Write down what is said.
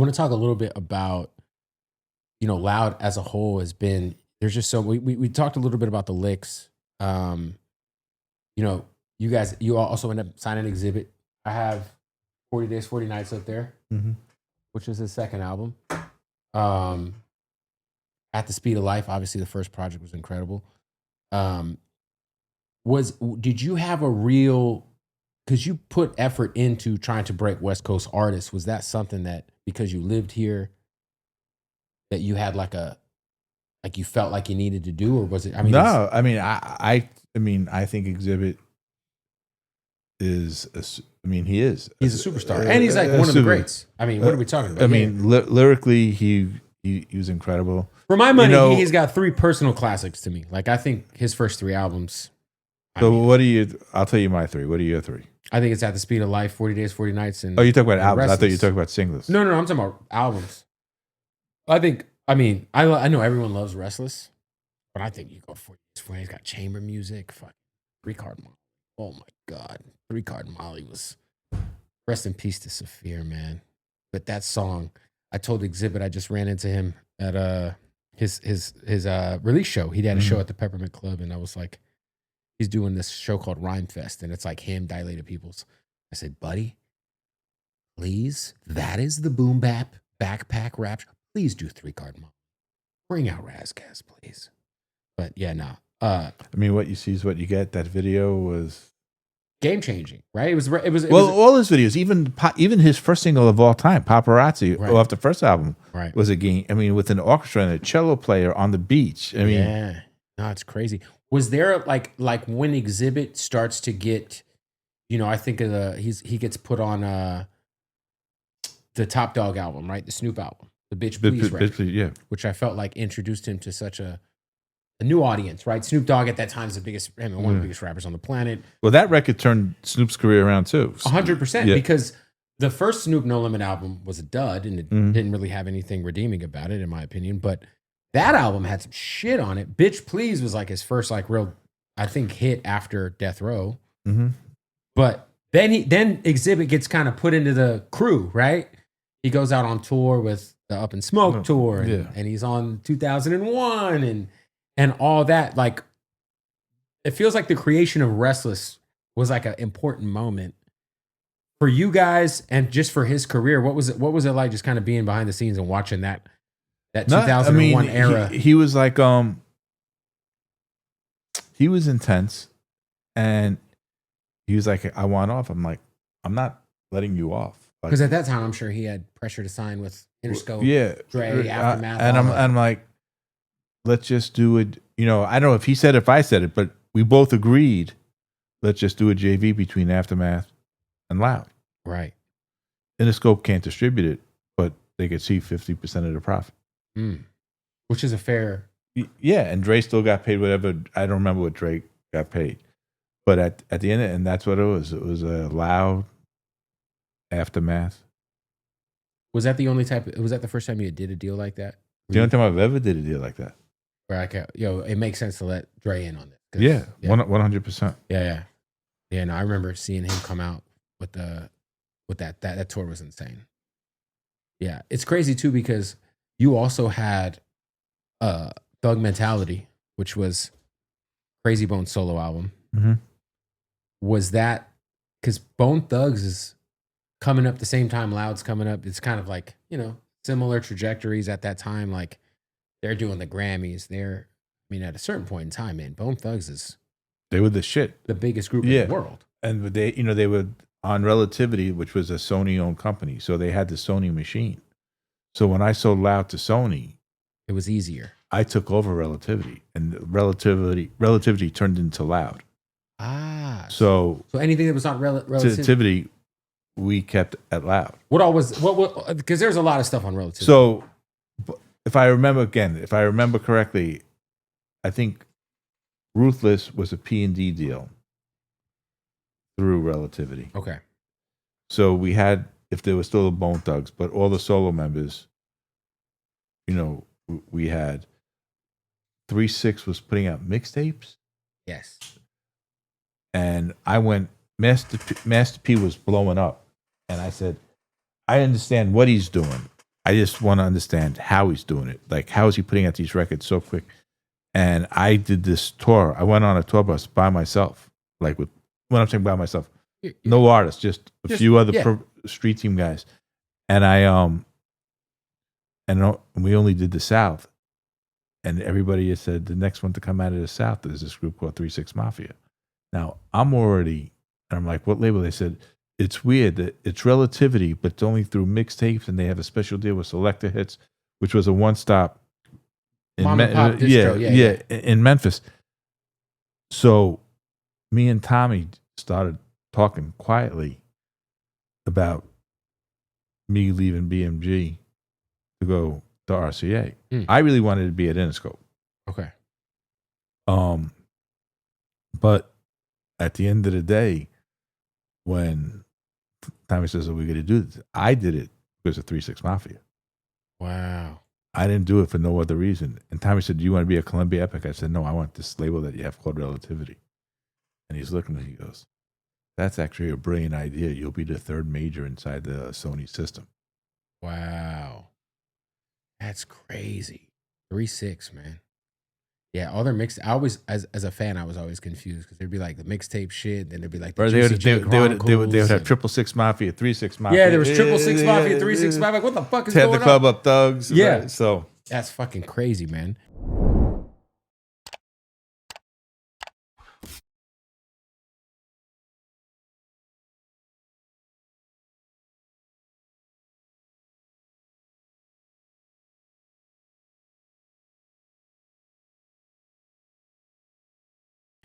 want to talk a little bit about, Loud as a whole has been, there's just so, we talked a little bit about the licks. Um, you know, you all also end up signing Xzibit. I have 40 Days, 40 Nights up there, Mhm. which is his second album. Um, At the Speed of Life, obviously the first project was incredible. Um, did you have a real, because you put effort into trying to break West Coast artists, was that something that because you lived here that you had like you felt like you needed to do, or was it? I mean, No, I mean, I think Xzibit is. I mean, he is. he's a superstar, and he's like one of the greats. I mean, what are we talking about? I mean, lyrically, he was incredible. For my money, he's got 3 personal classics to me. Like I think his first 3 albums. What do you? I'll tell you my 3. What are your 3? I think it's At the Speed of Life, 40 Days, 40 Nights, and you talk about albums. Restless. I thought you talked about singles. No, I'm talking about albums. I know everyone loves Restless, but I think you go 40 Days, 40 Nights. Got chamber music, fucking 3-Card Molly. Oh my god, 3-Card Molly was. Rest in peace to Saphir, man. But that song, I told Xzibit, I just ran into him at his release show. He had a show at the Peppermint Club, and I was like, he's doing this show called Rhyme Fest, and it's like him, Dilated Peoples. I said, buddy, please, that is the boom bap backpack rap. Please do 3-Card Molly. Bring out Razgaz, please. But yeah, no. I mean, what you see is what you get. That video was game changing, right? It was all his videos, even his first single of all time, Paparazzi, off the first album, was a game. I mean, with an orchestra and a cello player on the beach. I mean, yeah, no, it's crazy. Was there like when Xzibit starts to get, I think of he gets put on the Top Dog album, right? The Snoop album, the Bitch Please record, yeah, which I felt like introduced him to such a new audience, right? Snoop Dogg at that time is one of the biggest rappers on the planet. Well, that record turned Snoop's career around too. 100%, because the first Snoop No Limit album was a dud, and it didn't really have anything redeeming about it, in my opinion. But that album had some shit on it. Bitch Please was like his first real, I think, hit after Death Row. Mm-hmm. But then Xzibit gets kind of put into the crew, right? He goes out on tour with the Up in Smoke tour, and he's on 2001 and all that. Like, it feels like the creation of Restless was like an important moment for you guys and just for his career. What was it like just kind of being behind the scenes and watching that 2001 era? He was like, he was intense, and he was like, I want off. I'm like, I'm not letting you off. Because at that time, I'm sure he had pressure to sign with Interscope, Dre, Aftermath. And I'm like, let's just do it. I don't know if he said it, if I said it, but we both agreed, let's just do a JV between Aftermath and Loud. Right. Interscope can't distribute it, but they could see 50% of the profit. Which is a fair. Yeah, and Dre still got paid whatever. I don't remember what Dre got paid. But at the end, and that's what it was. It was a Loud, Aftermath. Was that the only was that the first time you did a deal like that? The only time I've ever did a deal like that. Where it makes sense to let Dre in on this. Yeah, 100%. Yeah. No, I remember seeing him come out with that tour was insane. Yeah, it's crazy too because you also had Thug Mentality, which was Crazy Bone's solo album. Mm-hmm. Was that because Bone Thugs is coming up the same time Loud's coming up? It's kind of like, similar trajectories at that time. Like they're doing the Grammys. At a certain point in time, man, Bone Thugs they were the shit, the biggest group in the world. And they were on Relativity, which was a Sony-owned company, so they had the Sony machine. So when I sold Loud to Sony, it was easier. I took over Relativity, and Relativity turned into Loud. So anything that was not Relativity, we kept at Loud. What because there's a lot of stuff on Relativity. So if I remember correctly, I think Ruthless was a P&D deal through Relativity. Okay. So we had, if there was still a Bone Thugs, but all the solo members, we had 3-6 was putting out mixtapes. Yes. And I went, Master P was blowing up. And I said, I understand what he's doing. I just want to understand how he's doing it. Like, how is he putting out these records so quick? And I did this tour. I went on a tour bus by myself. Like, when I'm saying by myself, no artists, just a few other street team guys. And we only did the South. And everybody said the next one to come out of the South is this group called 3-6 Mafia. Now, I'm like, what label? They said, it's weird that it's Relativity, but it's only through mixtapes, and they have a special deal with Selector Hits, which was a one-stop in Mom and pop distro, in Memphis. So me and Tommy started talking quietly about me leaving BMG to go to RCA. I really wanted to be at Interscope. Okay. But at the end of the day, when Tommy says, "Are we going to do this?" I did it because of 3-6 Mafia. Wow. I didn't do it for no other reason. And Tommy said, "Do you want to be a Columbia Epic?" I said, "No, I want this label that you have called Relativity." And he's looking at me, he goes, "That's actually a brilliant idea. You'll be the third major inside the Sony system." Wow. That's crazy. 3-6, man. Yeah, all their mix. I always, as a fan, I was always confused because there'd be like the mixtape shit, then there'd be like the they would Chronicles have 666 Mafia, 3-6 Mafia. Yeah, there was 666 Mafia, 3-6 Mafia. Like, what the fuck is Had going the Club on? Up Thugs. Yeah. Right? So that's fucking crazy, man.